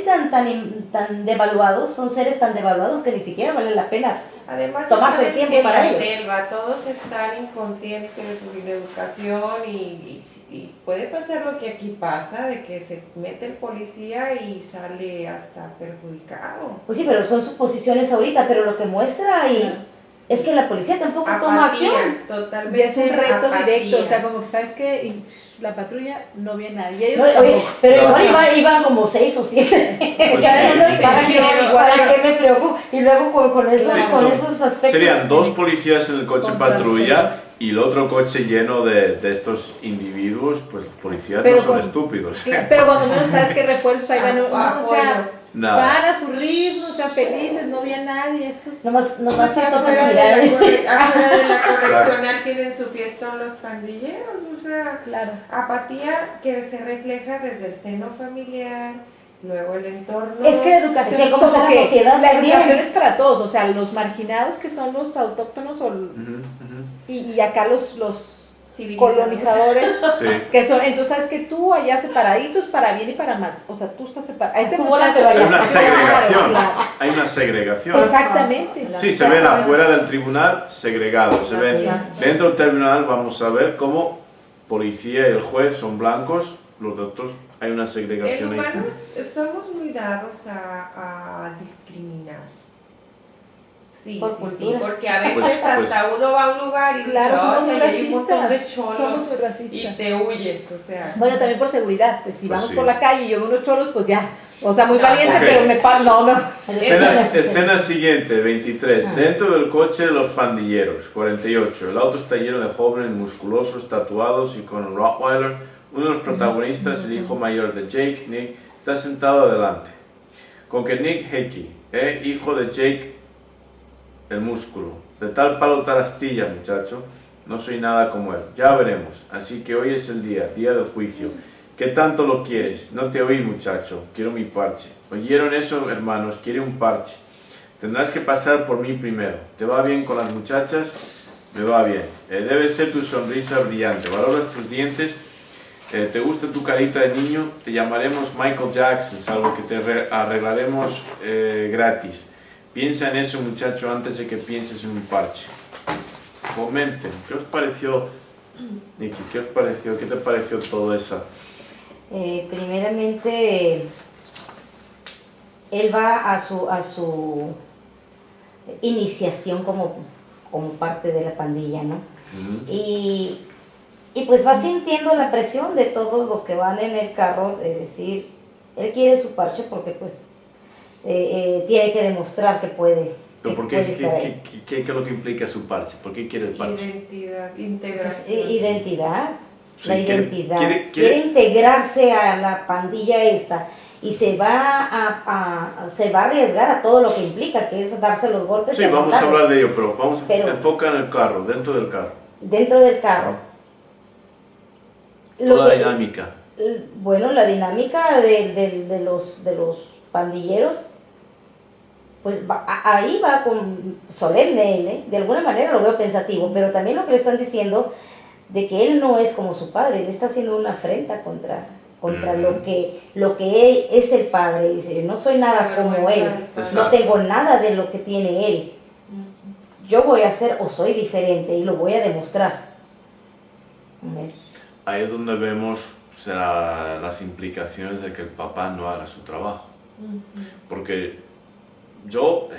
Speaker 3: tan devaluados, son seres tan devaluados que ni siquiera vale la pena
Speaker 5: además
Speaker 3: tomarse
Speaker 5: están
Speaker 3: tiempo
Speaker 5: en
Speaker 3: para
Speaker 5: la
Speaker 3: ellos.
Speaker 5: selva, todos están inconscientes de su educación y puede pasar lo que aquí pasa, de que se mete el policía y sale hasta perjudicado.
Speaker 3: Pues sí, pero son suposiciones ahorita, pero lo que muestra ahí es que la policía tampoco toma acción.
Speaker 5: Totalmente.
Speaker 4: Y es un reto
Speaker 5: apatía.
Speaker 4: directo, o sea, como que sabes que y la patrulla no ve a nadie.
Speaker 3: No,
Speaker 4: Ellos
Speaker 3: oye,
Speaker 4: tampoco.
Speaker 3: pero
Speaker 1: No.
Speaker 3: igual iban como 6 o 7.
Speaker 1: Pues
Speaker 3: Ya,
Speaker 1: sí.
Speaker 3: ¿para qué me preocupo? Y luego con esos,
Speaker 1: Sí,
Speaker 3: con
Speaker 1: son-
Speaker 3: esos aspectos.
Speaker 1: Serían 2 policías en el coche
Speaker 4: Contra
Speaker 1: patrulla y el otro coche lleno de estos individuos, pues los policías
Speaker 4: Pero
Speaker 1: no son
Speaker 4: con-
Speaker 1: estúpidos.
Speaker 4: Sí, pero cuando menos sabes que refuerzos ahí van, no, o sea,
Speaker 1: Nada.
Speaker 4: van a su ritmo, o sea, felices, no vi a nadie, estos...
Speaker 3: Nomás
Speaker 5: Afuera
Speaker 3: entonces
Speaker 5: de
Speaker 3: mirar.
Speaker 5: afuera de la correccional tienen su fiestón los pandilleros, o sea,
Speaker 4: Claro.
Speaker 5: apatía que se refleja desde el seno familiar, luego el entorno.
Speaker 4: Es que la educación,
Speaker 3: Es que como está la
Speaker 4: que
Speaker 3: sociedad
Speaker 4: la
Speaker 3: también.
Speaker 4: educación es para todos, o sea, los marginados que son los autóctonos y acá los colonizadores
Speaker 1: Sí.
Speaker 4: que son, entonces sabes que tú allá separaditos para bien y para mal, o sea, tú estás separado. Este
Speaker 3: Tú
Speaker 4: muchacho-
Speaker 3: bola, pero
Speaker 1: Hay
Speaker 3: allá.
Speaker 1: una
Speaker 3: Claro,
Speaker 1: segregación.
Speaker 4: claro.
Speaker 1: Hay una segregación.
Speaker 4: Exactamente.
Speaker 1: Sí, se ven afuera del tribunal segregados. Se ven dentro del tribunal, vamos a ver cómo policía y el juez son blancos, los otros hay una
Speaker 5: En
Speaker 1: segregación ahí.
Speaker 5: humanos somos muy dados a discriminar. Sí,
Speaker 3: Por
Speaker 5: sí,
Speaker 3: cultura.
Speaker 5: porque a veces
Speaker 1: Pues-
Speaker 5: hasta uno va a un lugar y dice,
Speaker 4: Claro, somos muy
Speaker 5: "Oye, hay un montón de
Speaker 4: racistas, somos
Speaker 5: cholos
Speaker 4: muy
Speaker 5: y
Speaker 4: racistas.
Speaker 5: te huyes, o sea.
Speaker 4: Bueno, también por seguridad, pues si
Speaker 1: Pues
Speaker 4: vamos
Speaker 1: sí.
Speaker 4: por la calle y yo veo unos cholos, pues ya, o sea, muy
Speaker 5: No,
Speaker 4: valiente,
Speaker 1: ok.
Speaker 4: pero me paro, no.
Speaker 1: Escena siguiente, 23.
Speaker 3: Ah.
Speaker 1: Dentro del coche de los pandilleros, 48. El auto está lleno de jóvenes musculosos, tatuados y con un Rottweiler. Uno de los protagonistas, el hijo mayor de Jake, Nick, está sentado adelante. Con que Nick Hickey, hijo de Jake, el músculo. De tal palo tal astilla, muchacho. No soy nada como él. Ya veremos. Así que hoy es el día del juicio. ¿Qué tanto lo quieres? No te oí, muchacho. Quiero mi parche. ¿Oyeron eso, hermanos? Quiere un parche. Tendrás que pasar por mí primero. ¿Te va bien con las muchachas? Me va bien. Debe ser tu sonrisa brillante. ¿Valoras tus dientes? ¿Te gusta tu carita de niño? Te llamaremos Michael Jackson, salvo que te arreglaremos gratis. Piensa en eso, muchacho, antes de que pienses en un parche. Comenten, ¿qué os pareció, Nikki? ¿Qué os pareció? ¿Qué te pareció todo eso?
Speaker 3: Primeramente, él va a su iniciación como parte de la pandilla, ¿no? Y pues va sintiendo la presión de todos los que van en el carro de decir, él quiere su parche porque pues tiene que demostrar que puede.
Speaker 1: ¿Pero por qué? ¿Qué es lo que implica su parche? ¿Por qué quiere el parche?
Speaker 5: Identidad,
Speaker 3: Pues,
Speaker 5: integración.
Speaker 3: identidad,
Speaker 1: Sí,
Speaker 3: la
Speaker 1: quiere-
Speaker 3: identidad.
Speaker 1: quiere-
Speaker 3: Quiere integrarse a la pandilla esta y se va a arriesgar a todo lo que implica, que es darse los golpes.
Speaker 1: Sí,
Speaker 3: y
Speaker 1: vamos a
Speaker 3: aguantarlos.
Speaker 1: hablar de ello, pero vamos a
Speaker 3: Pero-
Speaker 1: enfocar en el carro, dentro del carro.
Speaker 3: Dentro del carro. Lo
Speaker 1: Toda la
Speaker 3: que-
Speaker 1: dinámica.
Speaker 3: Bueno, la dinámica de los pandilleros, pues ahí va con solemne él, ¿eh? De alguna manera lo veo pensativo, pero también lo que le están diciendo de que él no es como su padre, él está haciendo una afrenta contra lo que él es el padre, dice, yo no soy nada como él, no
Speaker 1: Exacto.
Speaker 3: tengo nada de lo que tiene él, yo voy a ser o soy diferente y lo voy a demostrar. ¿Ves?
Speaker 1: Ahí es donde vemos, o sea, las implicaciones de que el papá no haga su trabajo. Porque yo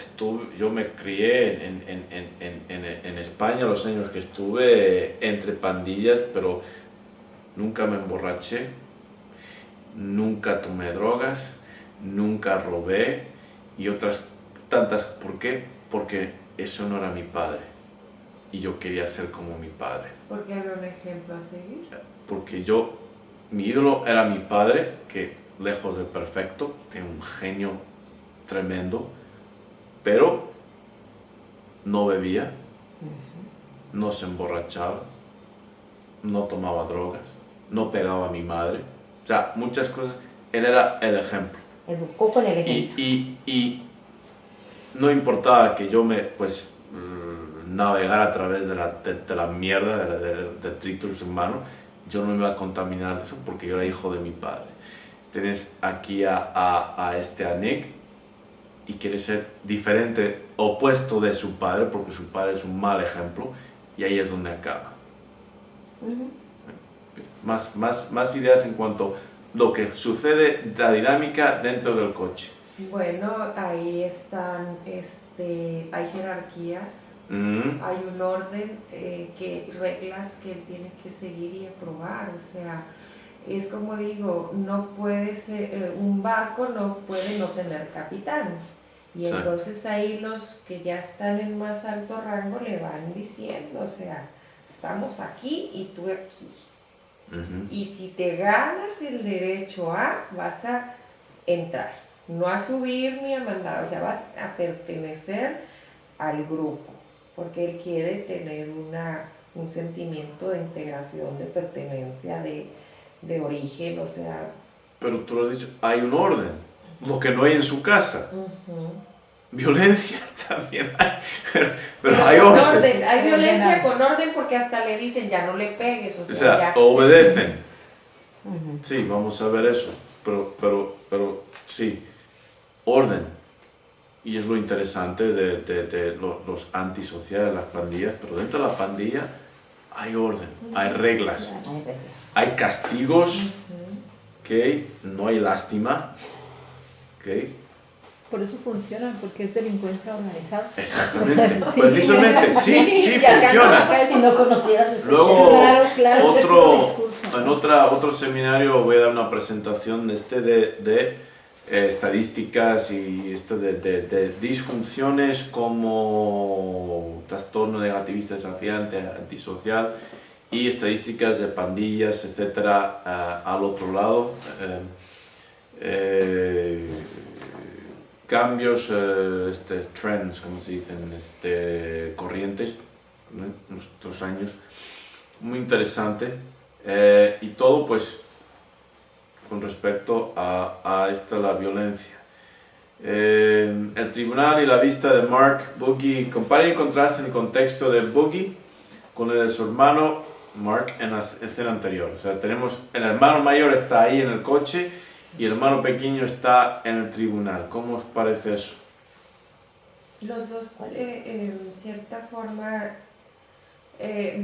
Speaker 1: me crié en España los años que estuve entre pandillas, pero nunca me emborraché, nunca tomé drogas, nunca robé y otras tantas. ¿Por qué? Porque eso no era mi padre y yo quería ser como mi padre.
Speaker 5: Porque había un ejemplo a seguir.
Speaker 1: Porque mi ídolo era mi padre, que lejos de perfecto, tiene un genio tremendo, pero no bebía, no se emborrachaba, no tomaba drogas, no pegaba a mi madre, o sea, muchas cosas, él era el ejemplo.
Speaker 3: Educó con el ejemplo.
Speaker 1: Y no importaba que yo me, navegara a través de la mierda, de detritus humanos, yo no me iba a contaminar de eso porque yo era hijo de mi padre. tienes aquí a Nick y quiere ser diferente, opuesto de su padre, porque su padre es un mal ejemplo, y ahí es donde acaba. Más ideas en cuanto a lo que sucede, la dinámica dentro del coche.
Speaker 5: Bueno, ahí están, hay jerarquías, hay un orden, reglas que él tiene que seguir y aprobar, o sea, es como digo, no puede ser, un barco no puede no tener capitán, y sí. Entonces ahí los que ya están en más alto rango le van diciendo, o sea, estamos aquí y tú aquí. Y si te ganas el derecho vas a entrar, no a subir ni a mandar, o sea, vas a pertenecer al grupo, porque él quiere tener un sentimiento de integración, de pertenencia, de origen, o sea...
Speaker 1: Pero tú lo has dicho, hay un orden, lo que no hay en su casa. Violencia también hay, pero hay orden.
Speaker 5: Hay violencia con orden porque hasta le dicen ya no le pegues,
Speaker 1: o sea obedecen. Sí, vamos a ver eso, pero sí, orden. Y es lo interesante de los antisociales, las pandillas, pero dentro de la pandilla hay orden, hay reglas, hay castigos, ¿okay? No hay lástima, ¿okay?
Speaker 4: Por eso funcionan, porque es delincuencia organizada.
Speaker 1: Exactamente, precisamente, sí funciona.
Speaker 3: Si no conocías.
Speaker 1: Luego,
Speaker 4: claro,
Speaker 1: otro seminario voy a dar una presentación de estadísticas y de disfunciones como trastorno negativista desafiante, antisocial, y estadísticas de pandillas, etcétera, al otro lado. Cambios, trends, como se dicen, corrientes, ¿no? En nuestros años, muy interesante, y todo pues con respecto a la violencia. El tribunal y la vista de Mark Boogie, comparen y contrasten el contexto de Boogie con el de su hermano Mark en la escena anterior. O sea, tenemos, el hermano mayor está ahí en el coche y el hermano pequeño está en el tribunal. ¿Cómo os parece eso?
Speaker 5: Los dos, en cierta forma,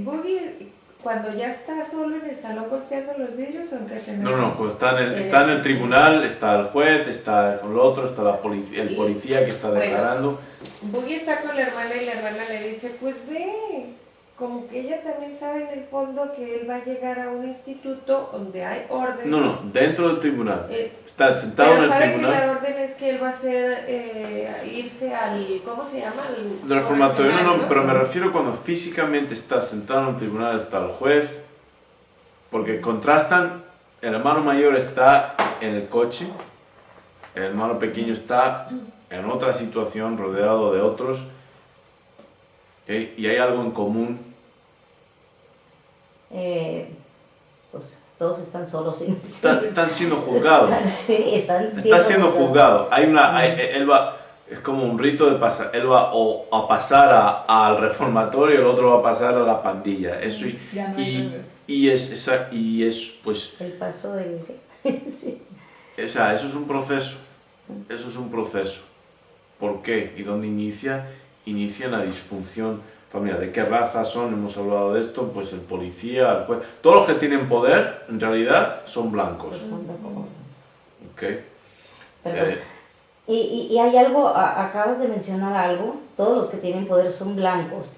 Speaker 5: Boogie, cuando ya está solo en el salón golpeando los vidrios, aunque se me...
Speaker 1: No, pues está en el tribunal, está el juez, está con el otro, está el policía que está declarando.
Speaker 5: Boogie está con la hermana y la hermana le dice, pues ve, como que ella también sabe en el fondo que él va a llegar a un instituto donde hay orden.
Speaker 1: No, dentro del tribunal. Está sentado en el tribunal.
Speaker 5: Pero sabe que la orden es que él va a hacer, irse al, ¿cómo se llama?
Speaker 1: El reformatorio, no, pero me refiero cuando físicamente está sentado en el tribunal, está el juez, porque contrastan, el hermano mayor está en el coche, el hermano pequeño está en otra situación, rodeado de otros, ¿okay? Y hay algo en común.
Speaker 3: Pues todos están solos.
Speaker 1: Están siendo juzgados.
Speaker 3: Están
Speaker 1: siendo juzgados. Él va, es como un rito de pasar. Él va a pasar al reformatorio, el otro va a pasar a la pandilla. Eso y es pues.
Speaker 3: El paso del.
Speaker 1: Sí. O sea, eso es un proceso. Eso es un proceso. ¿Por qué? ¿Y dónde inicia? Inicia la disfunción familiar. ¿De qué raza son? Hemos hablado de esto. Pues el policía, el juez. Todos los que tienen poder, en realidad, son blancos. Okay.
Speaker 3: Y hay algo, acabas de mencionar algo, todos los que tienen poder son blancos.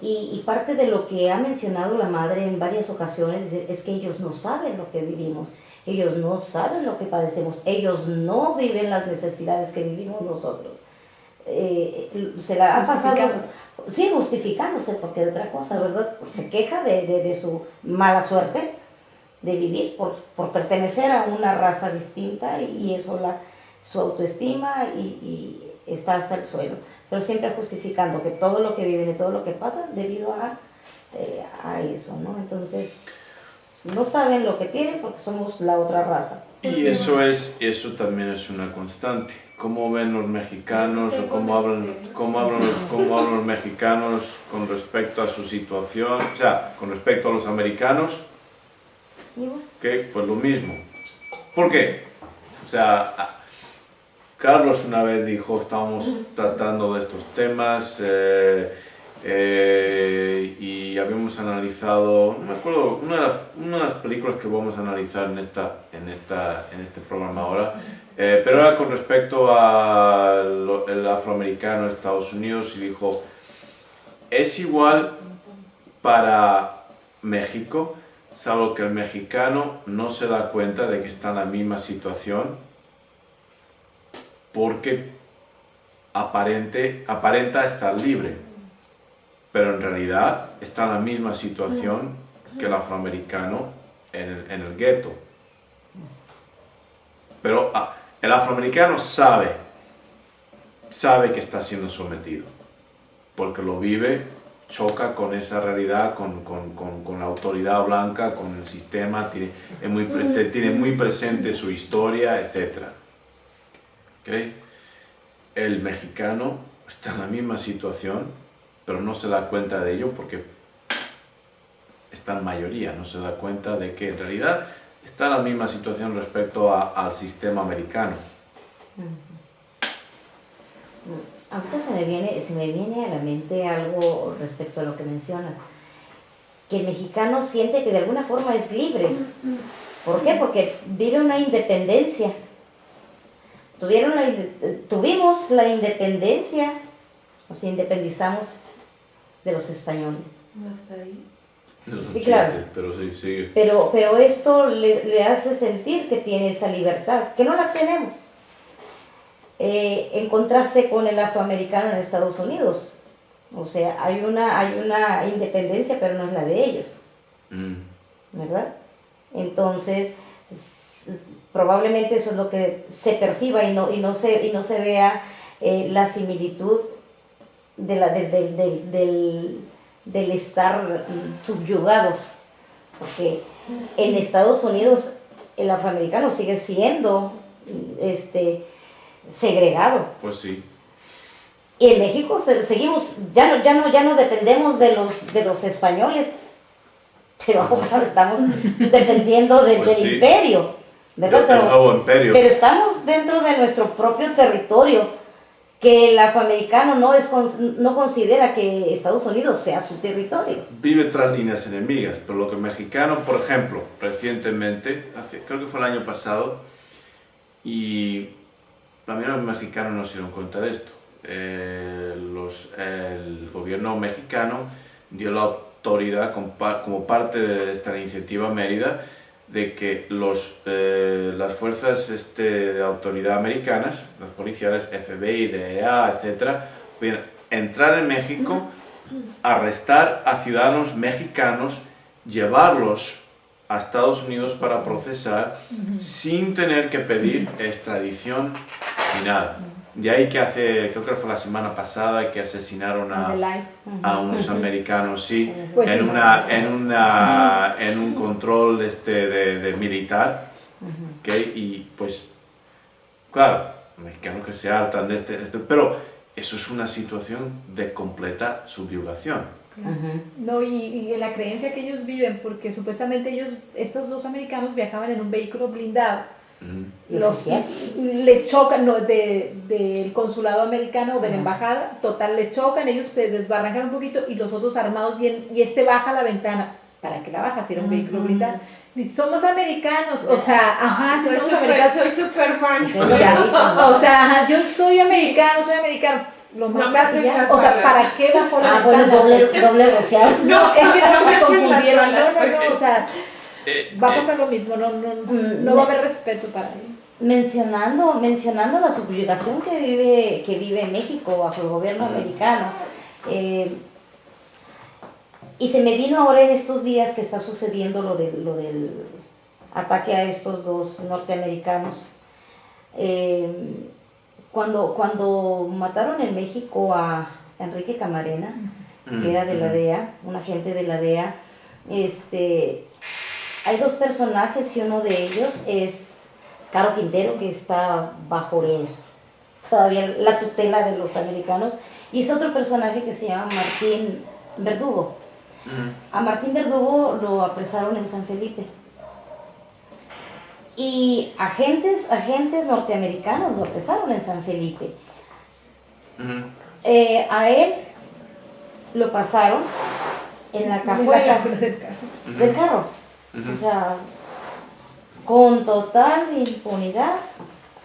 Speaker 3: Y parte de lo que ha mencionado la madre en varias ocasiones es que ellos no saben lo que vivimos. Ellos no saben lo que padecemos. Ellos no viven las necesidades que vivimos nosotros. Se la ha pasado, sí, justificándose, porque de otra cosa, ¿verdad? Se queja de su mala suerte de vivir por pertenecer a una raza distinta y eso su autoestima y está hasta el suelo. Pero siempre justificando que todo lo que viven y todo lo que pasa debido a eso, ¿no? Entonces, no saben lo que tienen porque somos la otra raza.
Speaker 1: Y eso también es una constante. ¿Cómo ven los mexicanos o cómo hablan los mexicanos con respecto a su situación? O sea, con respecto a los americanos, ¿qué? Pues lo mismo. ¿Por qué? O sea, Carlos una vez dijo, estábamos tratando de estos temas y habíamos analizado, no me acuerdo, una de las películas que vamos a analizar en este programa ahora, pero era con respecto al afroamericano de Estados Unidos, y dijo, es igual para México, salvo que el mexicano no se da cuenta de que está en la misma situación porque aparenta estar libre, pero en realidad está en la misma situación que el afroamericano en el gueto. Pero el afroamericano sabe que está siendo sometido, porque lo vive, choca con esa realidad, con la autoridad blanca, con el sistema, tiene muy presente su historia, etc. ¿Okay? El mexicano está en la misma situación, pero no se da cuenta de ello porque está en mayoría, no se da cuenta de que en realidad está en la misma situación respecto al sistema americano.
Speaker 3: Ahorita se me viene a la mente algo respecto a lo que mencionas, que el mexicano siente que de alguna forma es libre. ¿Por qué? Porque vive una independencia. Tuvimos la independencia, nos independizamos de los españoles.
Speaker 5: ¿Hasta ahí?
Speaker 1: No es un
Speaker 3: Sí,
Speaker 1: chiste,
Speaker 3: claro.
Speaker 1: pero sí, sigue.
Speaker 3: Pero esto le hace sentir que tiene esa libertad, que no la tenemos. En contraste con el afroamericano en Estados Unidos. O sea, hay una independencia, pero no es la de ellos. ¿Verdad? Entonces, probablemente eso es lo que se perciba y no se vea la similitud del estar subyugados. Porque en Estados Unidos el afroamericano sigue siendo segregado.
Speaker 1: Pues sí.
Speaker 3: Y en México seguimos, ya no dependemos de los españoles, pero ahora estamos dependiendo del
Speaker 1: sí.
Speaker 3: imperio, ¿verdad?
Speaker 1: Del nuevo imperio.
Speaker 3: Pero estamos dentro de nuestro propio territorio, que el afroamericano no considera que Estados Unidos sea su territorio.
Speaker 1: Vive tras líneas enemigas, pero lo que el mexicano, por ejemplo, recientemente, creo que fue el año pasado, y la mayoría de los mexicanos no se dieron cuenta de esto. El gobierno mexicano dio la autoridad como parte de esta iniciativa Mérida de que las fuerzas de autoridad americanas, las policiales FBI, DEA, etc., pueden entrar en México, arrestar a ciudadanos mexicanos, llevarlos a Estados Unidos para procesar sin tener que pedir extradición ni nada. De ahí que creo que fue la semana pasada que asesinaron a unos americanos, sí, en un control de militar, ¿okay? Y pues, claro, los mexicanos que se hartan de pero eso es una situación de completa subyugación.
Speaker 4: No, y la creencia que ellos viven, porque supuestamente estos dos americanos viajaban en un vehículo blindado. Les chocan, del consulado americano o de la embajada, total, les chocan, ellos se desbarrancan un poquito y los otros armados bien, y baja la ventana. ¿Para qué la baja si era un vehículo blindado? Y somos americanos, o sea,
Speaker 5: soy súper fan.
Speaker 4: O sea, yo soy americano. Lo más o sea, ¿para qué bajó la ventana?
Speaker 3: Bueno, doble rociado.
Speaker 4: No, es que no me confundieron, o sea, va a pasar lo mismo, no va a haber respeto para él.
Speaker 3: Mencionando la subyugación que vive México bajo el gobierno americano, y se me vino ahora en estos días que está sucediendo lo del ataque a estos dos norteamericanos. Cuando mataron en México a Enrique Camarena, que era de la DEA, un agente de la DEA, hay dos personajes y uno de ellos es Caro Quintero, que está bajo todavía la tutela de los americanos, y es otro personaje que se llama Martín Verdugo. A Martín Verdugo lo apresaron en San Felipe. Y agentes norteamericanos lo apresaron en San Felipe. A él lo pasaron en la cajuela del carro. O sea, con total impunidad,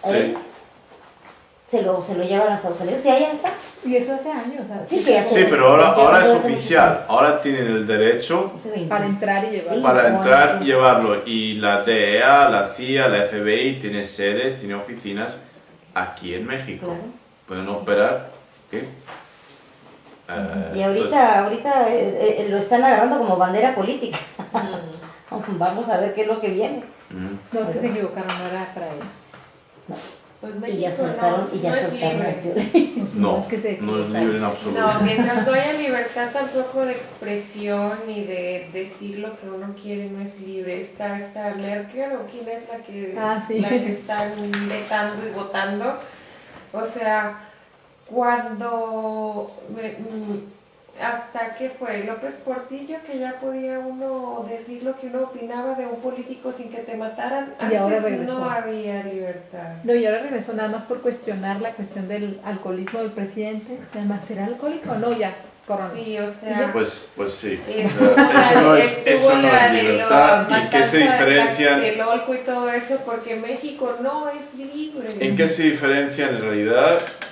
Speaker 3: él se lo llevan a Estados Unidos y ahí está.
Speaker 4: Y eso hace años.
Speaker 3: Sí,
Speaker 1: pero ahora es oficial. Ahora tienen el derecho
Speaker 4: para entrar y llevarlo.
Speaker 1: Para entrar y llevarlo. Y la DEA, la CIA, la FBI tiene sedes, tiene oficinas aquí en México.
Speaker 3: Claro.
Speaker 1: Pueden operar. ¿Qué?
Speaker 3: Y ahorita lo están agarrando como bandera política. Vamos a ver qué es lo que viene.
Speaker 4: No, es que se equivocaron, no era para ellos.
Speaker 5: Pues
Speaker 3: Y ya soltaron,
Speaker 5: no es libre.
Speaker 1: No es libre en absoluto.
Speaker 5: No, mientras no haya libertad tampoco de expresión ni de decir lo que uno quiere, no es libre. Está Merkel, o quién es la que están vetando y votando. O sea, cuando hasta que fue López Portillo, que ya podía uno decir lo que uno opinaba de un político sin que te mataran.
Speaker 4: Y ahora
Speaker 5: Antes
Speaker 4: regresó.
Speaker 5: no había libertad.
Speaker 4: No, y ahora regresó nada más por cuestionar la cuestión del alcoholismo del presidente. Además, ¿será alcohólico o no? Ya, corona.
Speaker 5: Sí, o sea...
Speaker 1: Pues sí.
Speaker 5: Eso
Speaker 1: no es libertad. ¿Y qué se diferencian?
Speaker 5: El olco y todo eso, porque México no es libre.
Speaker 1: ¿En qué se diferencia en realidad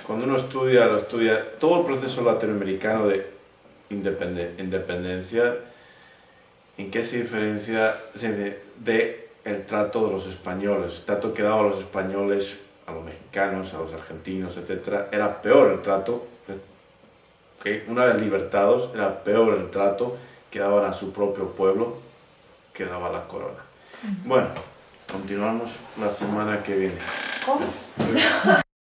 Speaker 1: cuando uno estudia todo el proceso latinoamericano de independencia? ¿En qué se diferencia de el trato de los españoles? El trato que daban los españoles a los mexicanos, a los argentinos, etc. Era peor el trato, que una vez libertados, era peor el trato que daban a su propio pueblo que daba la corona. Bueno, continuamos la semana que viene.
Speaker 3: ¿Cómo?